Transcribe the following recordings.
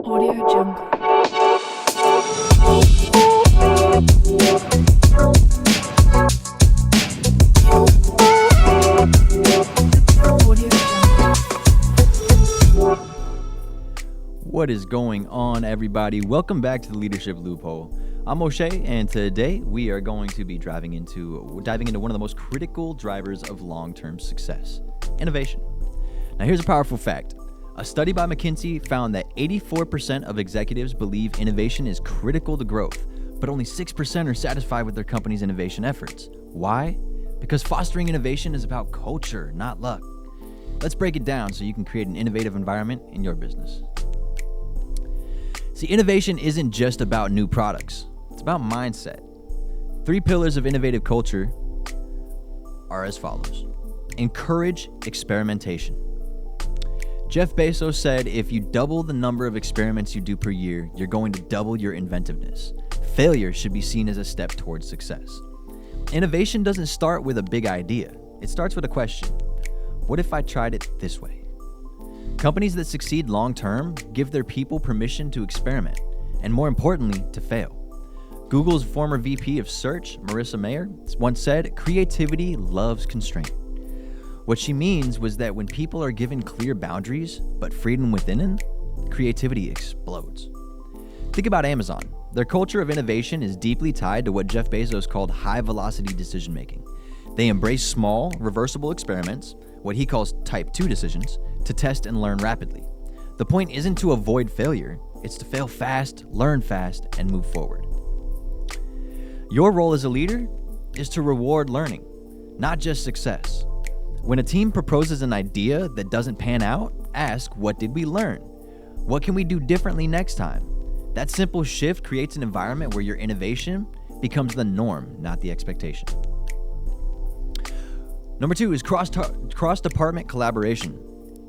Audio Jungle. Audio Jungle. What is going on, everybody? Welcome back to the Leadership Loophole. I'm O'Shea, and today we are going to be diving into one of the most critical drivers of long-term success: innovation. Now, here's a powerful fact. A study by McKinsey found that 84% of executives believe innovation is critical to growth, but only 6% are satisfied with their company's innovation efforts. Why? Because fostering innovation is about culture, not luck. Let's break it down so you can create an innovative environment in your business. See, innovation isn't just about new products. It's about mindset. 3 pillars of innovative culture are as follows. Encourage experimentation. Jeff Bezos said, if you double the number of experiments you do per year, you're going to double your inventiveness. Failure should be seen as a step towards success. Innovation doesn't start with a big idea. It starts with a question. What if I tried it this way? Companies that succeed long-term give their people permission to experiment, and more importantly, to fail. Google's former VP of Search, Marissa Mayer, once said, creativity loves constraint. What she means was that when people are given clear boundaries, but freedom within them, creativity explodes. Think about Amazon. Their culture of innovation is deeply tied to what Jeff Bezos called high-velocity decision-making. They embrace small, reversible experiments, what he calls type 2 decisions, to test and learn rapidly. The point isn't to avoid failure, it's to fail fast, learn fast, and move forward. Your role as a leader is to reward learning, not just success. When a team proposes an idea that doesn't pan out, ask, what did we learn? What can we do differently next time? That simple shift creates an environment where your innovation becomes the norm, not the expectation. Number 2 is cross-department collaboration.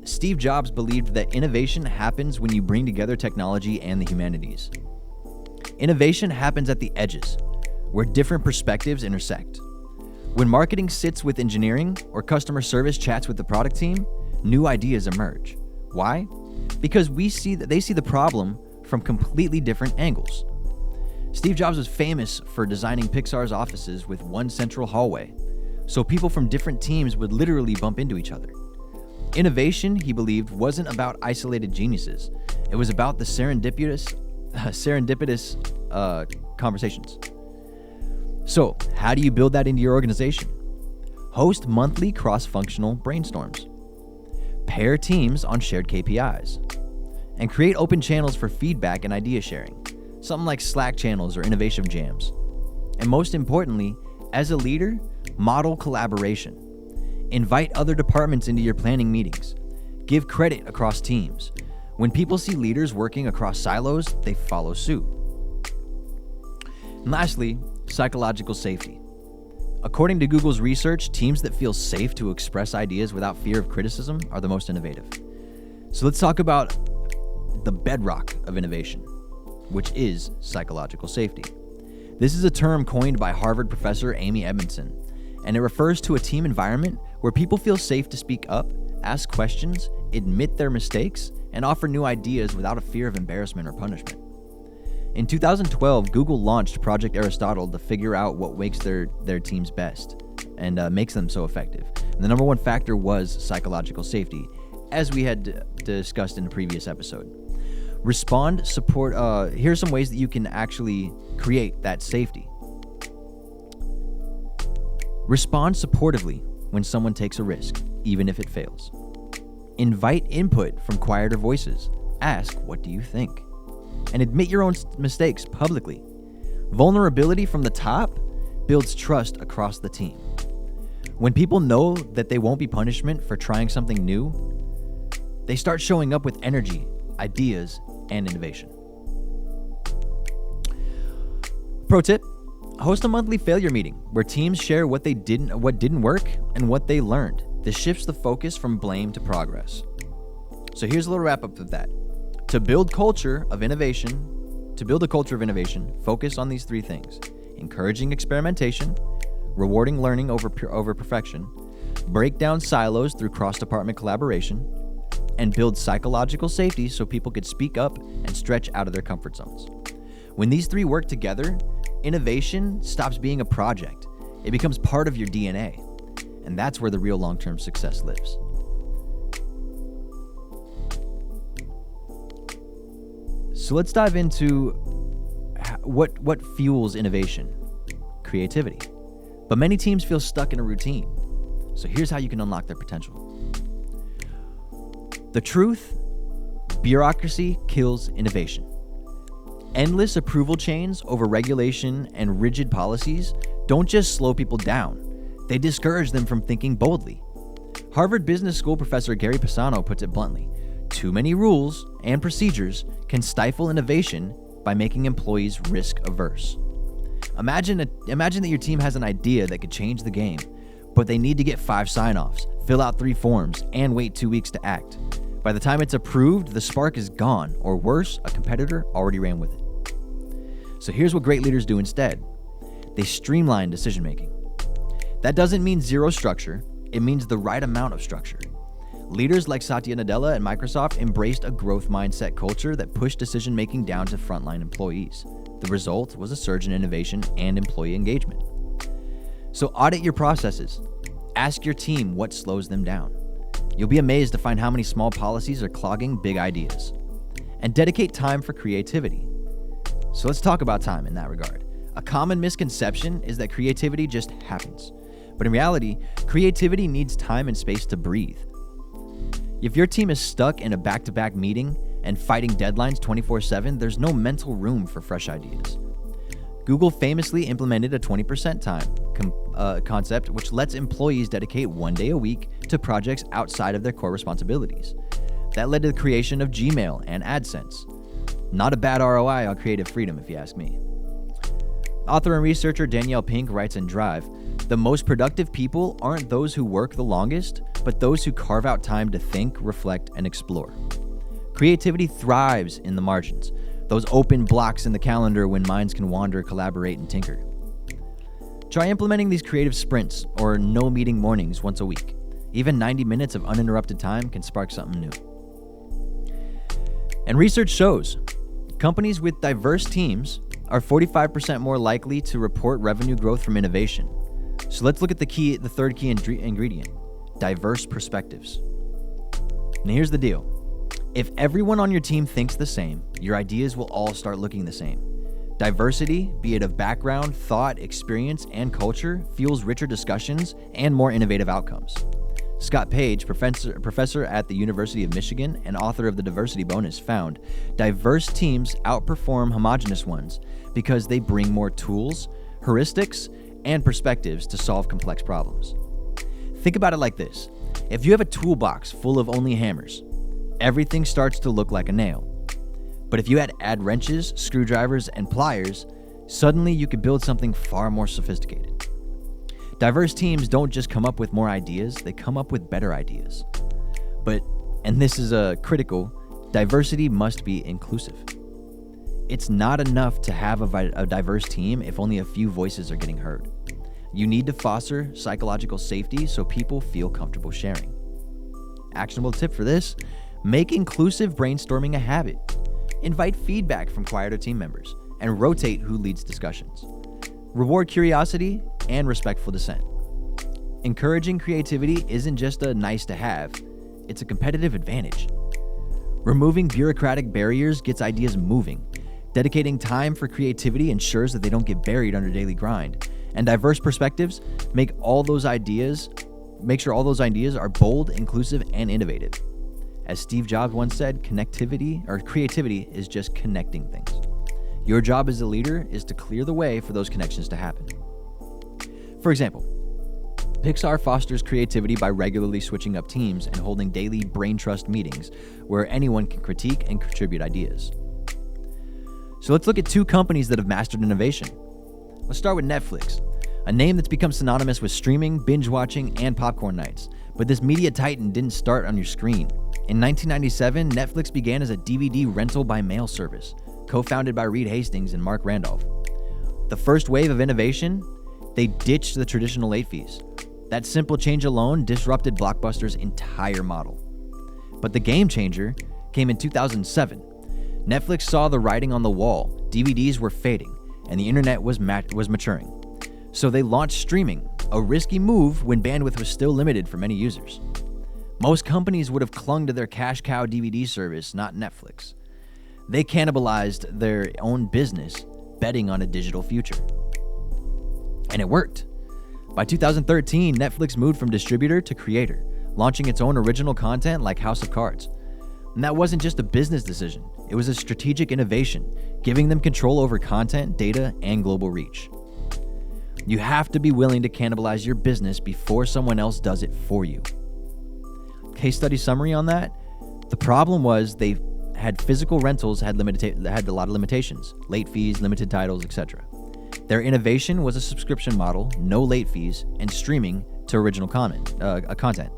Steve Jobs believed that innovation happens when you bring together technology and the humanities. Innovation happens at the edges, where different perspectives intersect. When marketing sits with engineering or customer service chats with the product team, new ideas emerge. Why? Because they see the problem from completely different angles. Steve Jobs was famous for designing Pixar's offices with one central hallway, so people from different teams would literally bump into each other. Innovation, he believed, wasn't about isolated geniuses. It was about the serendipitous conversations. So, how do you build that into your organization? Host monthly cross-functional brainstorms. Pair teams on shared KPIs. And create open channels for feedback and idea sharing, something like Slack channels or innovation jams. And most importantly, as a leader, model collaboration. Invite other departments into your planning meetings. Give credit across teams. When people see leaders working across silos, they follow suit. And lastly, psychological safety. According to Google's research, teams that feel safe to express ideas without fear of criticism are the most innovative. So let's talk about the bedrock of innovation, which is psychological safety. This is a term coined by Harvard professor Amy Edmondson, and it refers to a team environment where people feel safe to speak up, ask questions, admit their mistakes, and offer new ideas without a fear of embarrassment or punishment. In 2012, Google launched Project Aristotle to figure out what makes their teams best and makes them so effective. And the number one factor was psychological safety, as we had discussed in a previous episode. Here's some ways that you can actually create that safety. Respond supportively when someone takes a risk, even if it fails. Invite input from quieter voices. Ask, what do you think? And admit your own mistakes publicly. Vulnerability from the top builds trust across the team. When people know that they won't be punishment for trying something new, they start showing up with energy, ideas, and innovation. Pro tip, host a monthly failure meeting where teams share what didn't work and what they learned. This shifts the focus from blame to progress. So here's a little wrap up of that. To build a culture of innovation, focus on these 3 things: encouraging experimentation, rewarding learning over perfection, break down silos through cross-department collaboration, and build psychological safety so people could speak up and stretch out of their comfort zones. When these three work together, innovation stops being a project. It becomes part of your DNA. And that's where the real long-term success lives. So let's dive into what fuels innovation. Creativity. But many teams feel stuck in a routine. So here's how you can unlock their potential. The truth: bureaucracy kills innovation. Endless approval chains over regulation and rigid policies don't just slow people down, they discourage them from thinking boldly. Harvard Business School professor Gary Pisano puts it bluntly: too many rules and procedures can stifle innovation by making employees risk-averse. Imagine that your team has an idea that could change the game, but they need to get 5 sign-offs, fill out 3 forms, and wait 2 weeks to act. By the time it's approved, the spark is gone, or worse, a competitor already ran with it. So here's what great leaders do instead. They streamline decision-making. That doesn't mean zero structure, it means the right amount of structure. Leaders like Satya Nadella at Microsoft embraced a growth mindset culture that pushed decision-making down to frontline employees. The result was a surge in innovation and employee engagement. So audit your processes. Ask your team what slows them down. You'll be amazed to find how many small policies are clogging big ideas. And dedicate time for creativity. So let's talk about time in that regard. A common misconception is that creativity just happens. But in reality, creativity needs time and space to breathe. If your team is stuck in a back-to-back meeting and fighting deadlines 24/7, there's no mental room for fresh ideas. Google famously implemented a 20% time concept, which lets employees dedicate 1 day a week to projects outside of their core responsibilities. That led to the creation of Gmail and AdSense. Not a bad ROI on creative freedom, if you ask me. Author and researcher Danielle Pink writes in Drive, "The most productive people aren't those who work the longest, but those who carve out time to think, reflect, and explore." Creativity thrives in the margins, those open blocks in the calendar when minds can wander, collaborate, and tinker. Try implementing these creative sprints or no meeting mornings once a week. Even 90 minutes of uninterrupted time can spark something new. And research shows companies with diverse teams are 45% more likely to report revenue growth from innovation. So let's look at the third key ingredient: diverse perspectives. And here's the deal. If everyone on your team thinks the same, your ideas will all start looking the same. Diversity, be it of background, thought, experience, and culture, fuels richer discussions and more innovative outcomes. Scott Page, professor at the University of Michigan and author of the Diversity Bonus, found diverse teams outperform homogeneous ones because they bring more tools, heuristics, and perspectives to solve complex problems. Think about it like this. If you have a toolbox full of only hammers, everything starts to look like a nail. But if you add wrenches, screwdrivers, and pliers, suddenly you could build something far more sophisticated. Diverse teams don't just come up with more ideas, they come up with better ideas. But, and this is critical, diversity must be inclusive. It's not enough to have a diverse team if only a few voices are getting heard. You need to foster psychological safety so people feel comfortable sharing. Actionable tip for this: make inclusive brainstorming a habit. Invite feedback from quieter team members and rotate who leads discussions. Reward curiosity and respectful dissent. Encouraging creativity isn't just a nice to have, it's a competitive advantage. Removing bureaucratic barriers gets ideas moving. Dedicating time for creativity ensures that they don't get buried under daily grind. And diverse perspectives make sure all those ideas are bold, inclusive, and innovative. As Steve Jobs once said, creativity is just connecting things. Your job as a leader is to clear the way for those connections to happen. For example, Pixar fosters creativity by regularly switching up teams and holding daily brain trust meetings where anyone can critique and contribute ideas. So let's look at 2 companies that have mastered innovation. Let's start with Netflix, a name that's become synonymous with streaming, binge watching, and popcorn nights. But this media titan didn't start on your screen. In 1997, Netflix began as a DVD rental by mail service, co-founded by Reed Hastings and Mark Randolph. The first wave of innovation, they ditched the traditional late fees. That simple change alone disrupted Blockbuster's entire model. But the game changer came in 2007. Netflix saw the writing on the wall, DVDs were fading, and the internet was maturing. So they launched streaming, a risky move when bandwidth was still limited for many users. Most companies would have clung to their cash cow DVD service, not Netflix. They cannibalized their own business, betting on a digital future. And it worked. By 2013, Netflix moved from distributor to creator, launching its own original content like House of Cards. And that wasn't just a business decision, it was a strategic innovation, giving them control over content, data, and global reach. You have to be willing to cannibalize your business before someone else does it for you. Case study summary on that: the problem was they had physical rentals had a lot of limitations, late fees, limited titles, etc. Their innovation was a subscription model, no late fees, and streaming to original content.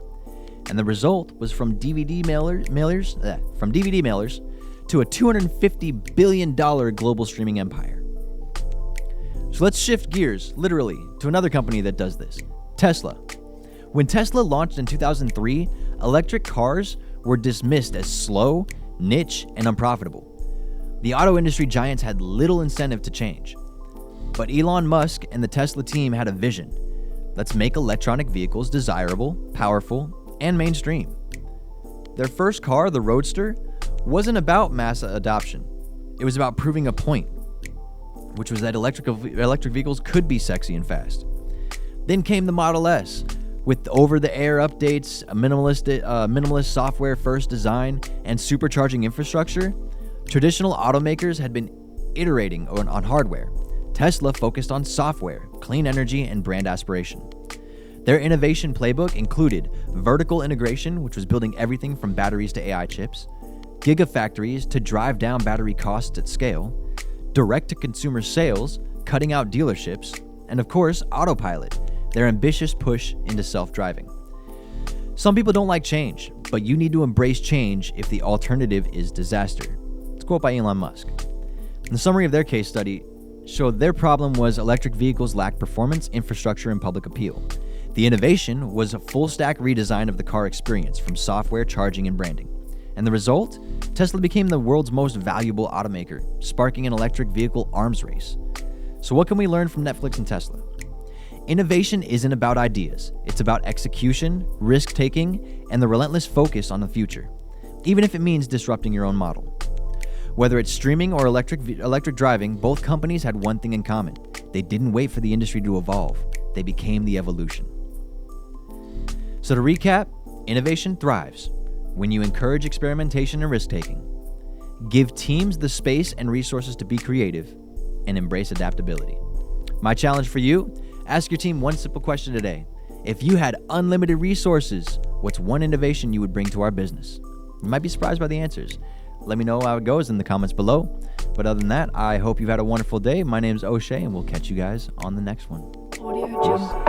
And the result was from DVD mailers to a $250 billion global streaming empire. So let's shift gears, literally, to another company that does this, Tesla. When Tesla launched in 2003, electric cars were dismissed as slow, niche, and unprofitable. The auto industry giants had little incentive to change. But Elon Musk and the Tesla team had a vision. Let's make electronic vehicles desirable, powerful, and mainstream. Their first car, the Roadster, wasn't about mass adoption. It was about proving a point, which was that electric vehicles could be sexy and fast. Then came the Model S, with over-the-air updates, a minimalist software-first design, and supercharging infrastructure. Traditional automakers had been iterating on hardware. Tesla focused on software, clean energy, and brand aspiration. Their innovation playbook included vertical integration, which was building everything from batteries to AI chips, gigafactories to drive down battery costs at scale, direct-to-consumer sales, cutting out dealerships, and of course, autopilot, their ambitious push into self-driving. Some people don't like change, but you need to embrace change if the alternative is disaster. It's a quote by Elon Musk. The summary of their case study showed their problem was electric vehicles lacked performance, infrastructure, and public appeal. The innovation was a full-stack redesign of the car experience, from software, charging, and branding. And the result? Tesla became the world's most valuable automaker, sparking an electric vehicle arms race. So what can we learn from Netflix and Tesla? Innovation isn't about ideas. It's about execution, risk-taking, and the relentless focus on the future, even if it means disrupting your own model. Whether it's streaming or electric driving, both companies had one thing in common. They didn't wait for the industry to evolve. They became the evolution. So to recap, innovation thrives when you encourage experimentation and risk-taking, give teams the space and resources to be creative, and embrace adaptability. My challenge for you: ask your team one simple question today. If you had unlimited resources, what's one innovation you would bring to our business? You might be surprised by the answers. Let me know how it goes in the comments below. But other than that, I hope you've had a wonderful day. My name is O'Shea, and we'll catch you guys on the next one. Audio Jungle.